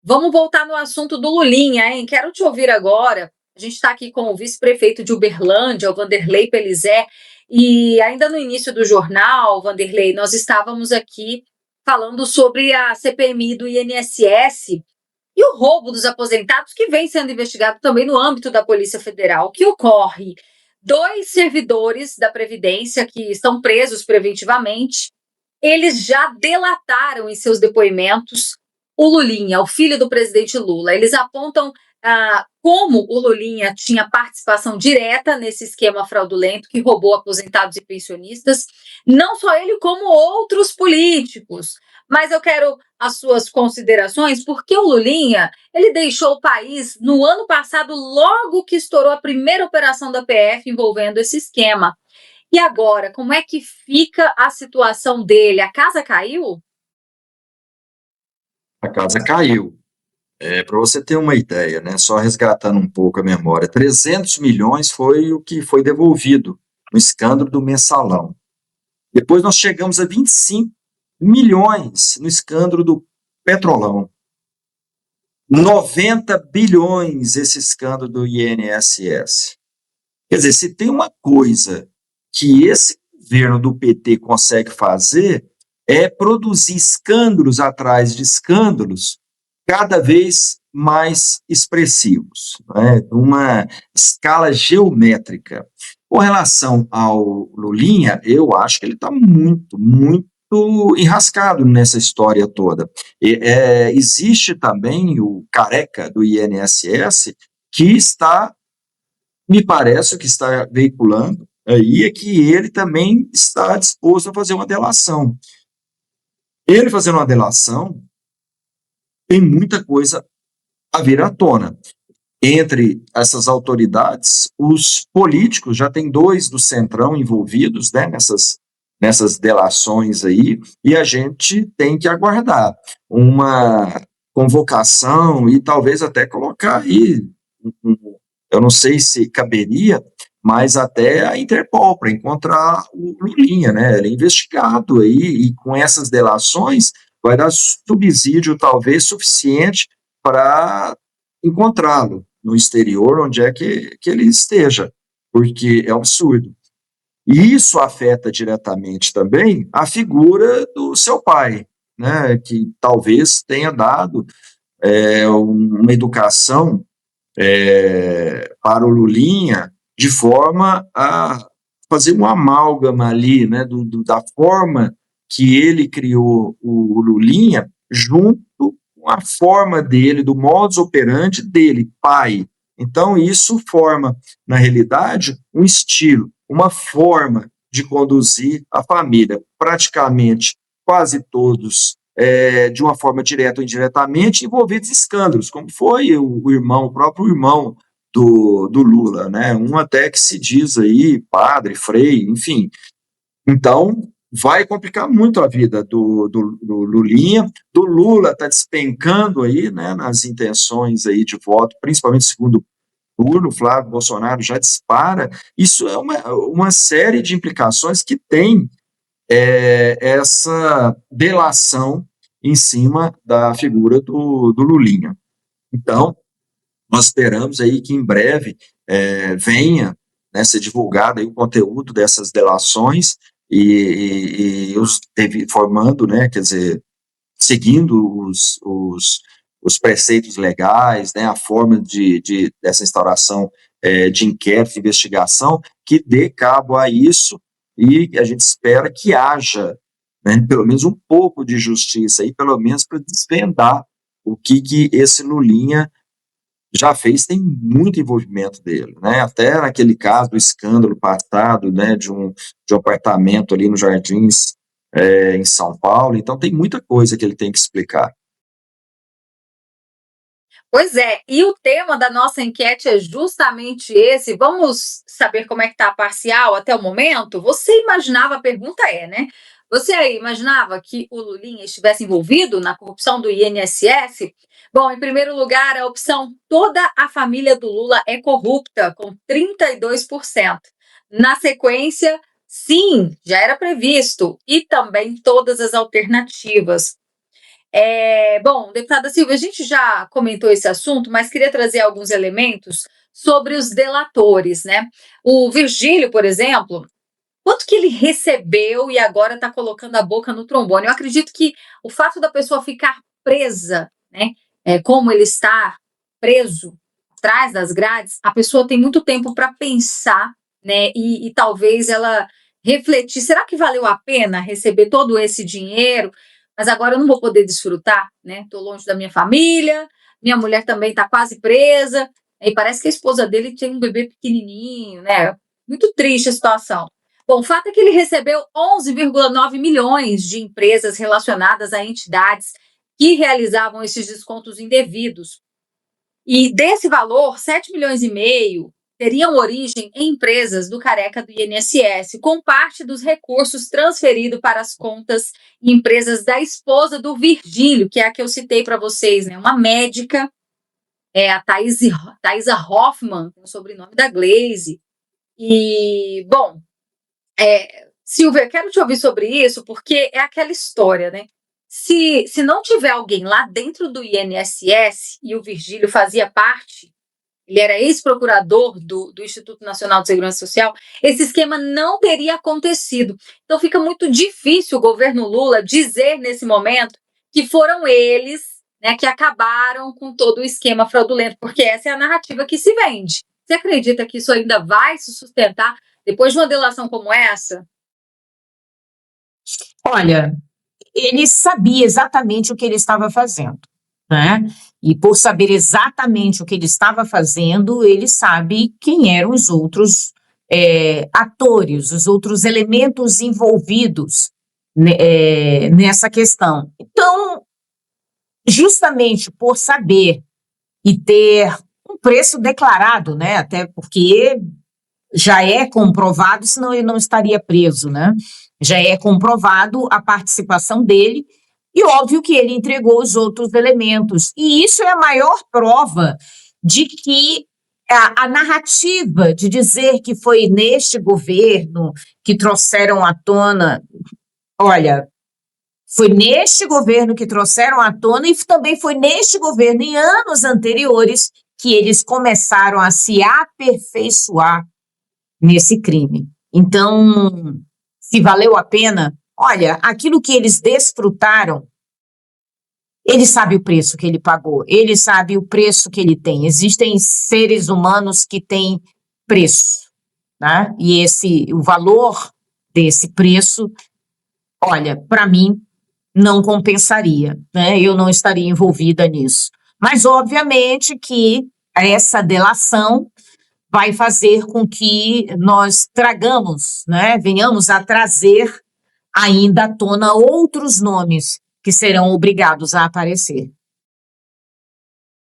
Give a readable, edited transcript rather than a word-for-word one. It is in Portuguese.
Vamos voltar no assunto do Lulinha, hein? Quero te ouvir agora. A gente está aqui com o vice-prefeito de Uberlândia, o Vanderlei Pelizé, e ainda no início do jornal, Vanderlei, nós estávamos aqui falando sobre a CPMI do INSS e o roubo dos aposentados, que vem sendo investigado também no âmbito da Polícia Federal. O que ocorre? Dois servidores da Previdência que estão presos preventivamente, eles já delataram em seus depoimentos o Lulinha, o filho do presidente Lula. Eles apontam como o Lulinha tinha participação direta nesse esquema fraudulento que roubou aposentados e pensionistas, não só ele, como outros políticos. Mas eu quero as suas considerações, porque o Lulinha, ele deixou o país no ano passado, logo que estourou a primeira operação da PF envolvendo esse esquema. E agora, como é que fica a situação dele? A casa caiu? A casa caiu. Para você ter uma ideia, né, só resgatando um pouco a memória, 300 milhões foi o que foi devolvido no escândalo do mensalão. Depois nós chegamos a 25 milhões no escândalo do Petrolão. 90 bilhões esse escândalo do INSS. Quer dizer, se tem uma coisa que esse governo do PT consegue fazer, é produzir escândalos atrás de escândalos cada vez mais expressivos, né, uma escala geométrica. Com relação ao Lulinha, eu acho que ele está muito enrascado nessa história toda. Existe também o careca do INSS que está, me parece, que está veiculando aí é que ele também está disposto a fazer uma delação. Ele fazendo uma delação, tem muita coisa a vir à tona. Entre essas autoridades, os políticos, já tem dois do Centrão envolvidos, né, nessas delações aí, e a gente tem que aguardar uma convocação e talvez até colocar aí, eu não sei se caberia, mas até a Interpol para encontrar o Lulinha, né? Ele é investigado aí e com essas delações vai dar subsídio talvez suficiente para encontrá-lo no exterior, onde é que ele esteja, porque é um absurdo. E isso afeta diretamente também a figura do seu pai, né, que talvez tenha dado uma educação para o Lulinha de forma a fazer um amálgama ali, né, da forma que ele criou o Lulinha junto com a forma dele, do modus operandi dele, pai. Então, isso forma, na realidade, um estilo, uma forma de conduzir a família. Praticamente quase todos, de uma forma direta ou indiretamente, envolvidos em escândalos, como foi o próprio irmão do Lula, né? Um até que se diz aí padre, frei, enfim. Então, vai complicar muito a vida do Lulinha. Do Lula está despencando aí, né, nas intenções aí de voto, principalmente segundo turno, Flávio Bolsonaro já dispara. Isso é uma série de implicações que tem essa delação em cima da figura do Lulinha. Então, nós esperamos aí que em breve venha, né, ser divulgado aí o conteúdo dessas delações e os formando, né, quer dizer, seguindo os preceitos legais, né, a forma dessa instauração de inquérito, de investigação, que dê cabo a isso e a gente espera que haja, né, pelo menos um pouco de justiça aí, pelo menos para desvendar o que esse Lulinha já fez, tem muito envolvimento dele, né? Até naquele caso do escândalo passado, né, de um apartamento ali nos Jardins, em São Paulo. Então tem muita coisa que ele tem que explicar. Pois é, e o tema da nossa enquete é justamente esse. Vamos saber como é que está a parcial até o momento? Você imaginava, a pergunta é, né? Você aí imaginava que o Lulinha estivesse envolvido na corrupção do INSS? Bom, em primeiro lugar, a opção toda a família do Lula é corrupta, com 32%. Na sequência, sim, já era previsto, e também todas as alternativas. Bom, deputada Silvia, a gente já comentou esse assunto, mas queria trazer alguns elementos sobre os delatores, né? O Virgílio, por exemplo, quanto que ele recebeu e agora está colocando a boca no trombone? Eu acredito que o fato da pessoa ficar presa, né, como ele está preso atrás das grades, a pessoa tem muito tempo para pensar, né, e talvez ela refletir, será que valeu a pena receber todo esse dinheiro, mas agora eu não vou poder desfrutar, né, estou longe da minha família, minha mulher também está quase presa, e parece que a esposa dele tem um bebê pequenininho, né, muito triste a situação. Bom, o fato é que ele recebeu 11,9 milhões de empresas relacionadas a entidades que realizavam esses descontos indevidos. E desse valor, 7,5 milhões teriam origem em empresas do careca do INSS, com parte dos recursos transferidos para as contas e empresas da esposa do Virgílio, que é a que eu citei para vocês, né? Uma médica, a Thaisa Hoffmann, o sobrenome da Glaze. E, bom, Silvia, quero te ouvir sobre isso, porque é aquela história, né? Se não tiver alguém lá dentro do INSS, e o Virgílio fazia parte, ele era ex-procurador do Instituto Nacional de Segurança Social, esse esquema não teria acontecido. Então fica muito difícil o governo Lula dizer nesse momento que foram eles, né, que acabaram com todo o esquema fraudulento, porque essa é a narrativa que se vende. Você acredita que isso ainda vai se sustentar depois de uma delação como essa? Olha, ele sabia exatamente o que ele estava fazendo, né? E por saber exatamente o que ele estava fazendo, ele sabe quem eram os outros atores, os outros elementos envolvidos nessa questão. Então, justamente por saber e ter um preço declarado, né? Até porque já é comprovado, senão ele não estaria preso, né? Já é comprovado a participação dele, e óbvio que ele entregou os outros elementos. E isso é a maior prova de que a narrativa de dizer que foi neste governo que trouxeram à tona, olha, foi neste governo que trouxeram à tona e também foi neste governo, em anos anteriores, que eles começaram a se aperfeiçoar nesse crime. Então, se valeu a pena, olha, aquilo que eles desfrutaram, ele sabe o preço que ele pagou, ele sabe o preço que ele tem. Existem seres humanos que têm preço, né? E o valor desse preço, olha, para mim, não compensaria, né? Eu não estaria envolvida nisso. Mas, obviamente, que essa delação vai fazer com que nós tragamos, né, venhamos a trazer ainda à tona outros nomes que serão obrigados a aparecer.